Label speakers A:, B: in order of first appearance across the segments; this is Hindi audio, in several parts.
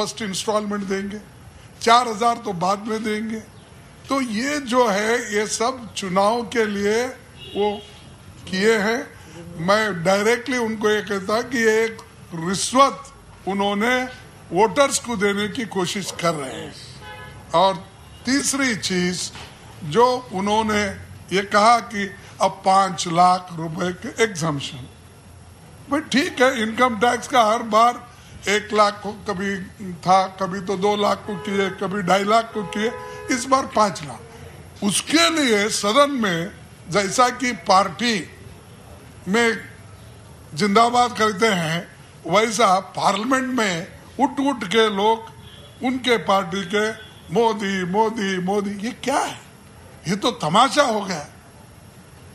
A: फर्स्ट इंस्टॉलमेंट देंगे, 4,000 तो बाद में देंगे। तो ये जो है ये सब चुनाव के लिए वो किए हैं। मैं डायरेक्टली उनको ये कहता कि ये एक रिश्वत उन्होंने वोटर्स को देने की कोशिश कर रहे हैं। और तीसरी चीज जो उन्होंने ये कहा कि अब 5 लाख रुपए के एग्जम्पशन, भाई ठीक है, इनकम टैक्स का हर बार 1 लाख को कभी था, कभी तो 2 लाख को किए, कभी 2.5 लाख को किए, इस बार 5 लाख। उसके लिए सदन में जैसा कि पार्टी में जिंदाबाद करते हैं वैसा पार्लियामेंट में उठ उठ के लोग उनके पार्टी के मोदी मोदी मोदी, ये क्या है? ये तो तमाशा हो गया।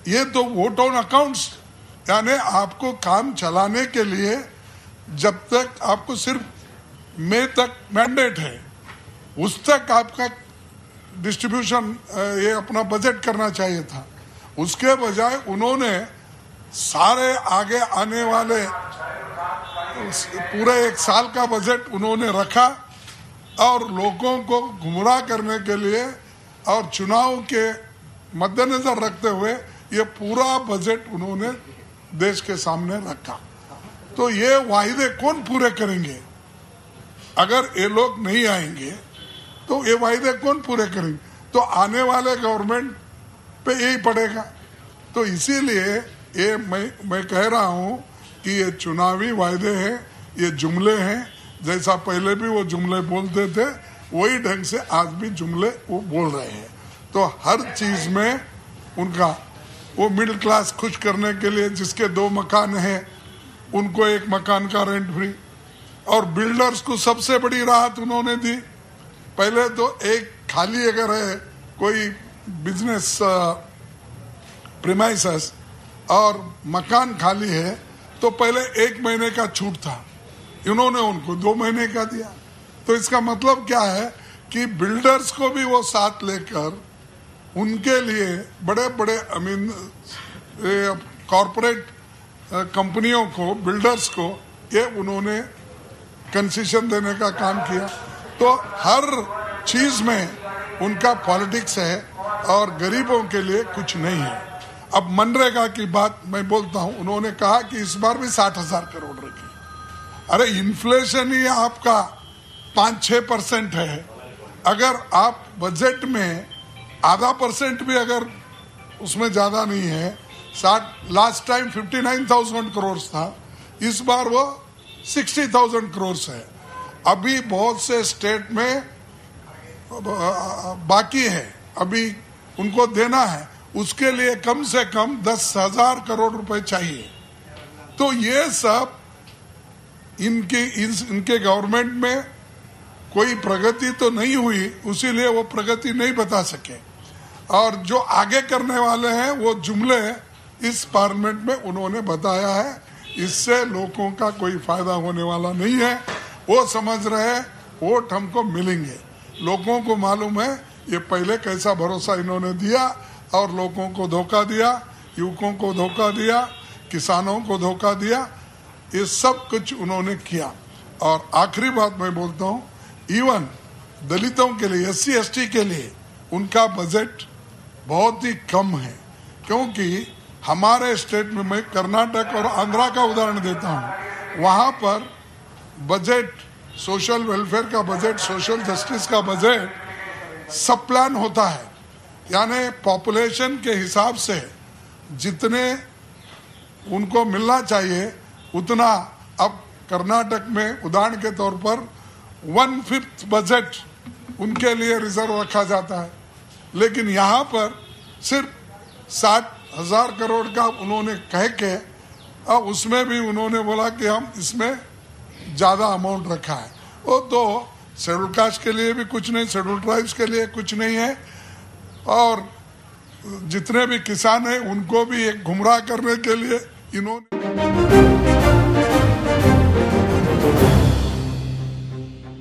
A: ये तो वोट ऑन अकाउंट्स, यानी आपको काम चलाने के लिए जब तक आपको सिर्फ मई तक मैंडेट है उस तक आपका डिस्ट्रीब्यूशन ये अपना बजट करना चाहिए था। उसके बजाय उन्होंने सारे आगे आने वाले पूरे 1 साल का बजट उन्होंने रखा और लोगों को गुमराह करने के लिए और चुनाव के मद्देनजर रखते हुए ये पूरा बजट उन्होंने देश के सामने रखा। तो ये वायदे कौन पूरे करेंगे? अगर ये लोग नहीं आएंगे तो ये वायदे कौन पूरे करेंगे? तो आने वाले गवर्नमेंट पे यही पड़ेगा। तो इसीलिए ये मैं कह रहा हूँ कि ये चुनावी वायदे हैं, ये जुमले हैं। जैसा पहले भी वो जुमले बोलते थे वही ढंग से आज भी जुमले वो बोल रहे हैं। तो हर चीज में उनका वो मिडिल क्लास खुश करने के लिए जिसके 2 मकान हैं उनको 1 मकान का रेंट फ्री, और बिल्डर्स को सबसे बड़ी राहत उन्होंने दी। पहले तो एक खाली अगर है कोई बिजनेस प्रीमाइसेस और मकान खाली है तो पहले 1 महीने का छूट था, इन्होंने उनको 2 महीने का दिया। तो इसका मतलब क्या है कि बिल्डर्स को भी वो साथ लेकर उनके लिए बड़े बड़े कॉरपोरेट कंपनियों को, बिल्डर्स को ये उन्होंने कंसेशन देने का काम किया। तो हर चीज में उनका पॉलिटिक्स है और गरीबों के लिए कुछ नहीं है। अब मनरेगा की बात मैं बोलता हूं, उन्होंने कहा कि इस बार भी 60,000 करोड़ रखी। अरे इन्फ्लेशन ही आपका 5-6% है। अगर आप बजट में आधा % भी अगर उसमें ज्यादा नहीं है, 60 लास्ट टाइम 59,000 करोड़ था, इस बार वो 60,000 करोड़ है। अभी बहुत से स्टेट में बाकी है, अभी उनको देना है, उसके लिए कम से कम 10,000 करोड़ रुपए चाहिए। तो ये सब इनके गवर्नमेंट में कोई प्रगति तो नहीं हुई, इसीलिए वो प्रगति नहीं बता सके। और जो आगे करने वाले हैं वो जुमले इस पार्लियामेंट में उन्होंने बताया है, इससे लोगों का कोई फायदा होने वाला नहीं है। वो समझ रहे हैं वोट हमको मिलेंगे। लोगों को मालूम है ये पहले कैसा भरोसा इन्होंने दिया और लोगों को धोखा दिया, युवकों को धोखा दिया, किसानों को धोखा दिया, ये सब कुछ उन्होंने किया। और आखिरी बात मैं बोलता हूँ, इवन दलितों के लिए, SC ST के लिए उनका बजट बहुत ही कम है। क्योंकि हमारे स्टेट में, मैं कर्नाटक और आंध्रा का उदाहरण देता हूँ, वहाँ पर बजट, सोशल वेलफेयर का बजट, सोशल जस्टिस का बजट सब प्लान होता है। यानी पॉपुलेशन के हिसाब से जितने उनको मिलना चाहिए उतना, अब कर्नाटक में उदाहरण के तौर पर 1/5 बजट उनके लिए रिजर्व रखा जाता है, लेकिन यहाँ पर सिर्फ 60,000 करोड़ का उन्होंने कह के, अब उसमें भी उन्होंने बोला कि हम इसमें ज़्यादा अमाउंट रखा है। वो तो शेड्यूल कास्ट के लिए भी कुछ नहीं, शेड्यूल ट्राइब्स के लिए कुछ नहीं है, और जितने भी किसान हैं उनको भी एक गुमराह करने के लिए इन्होंने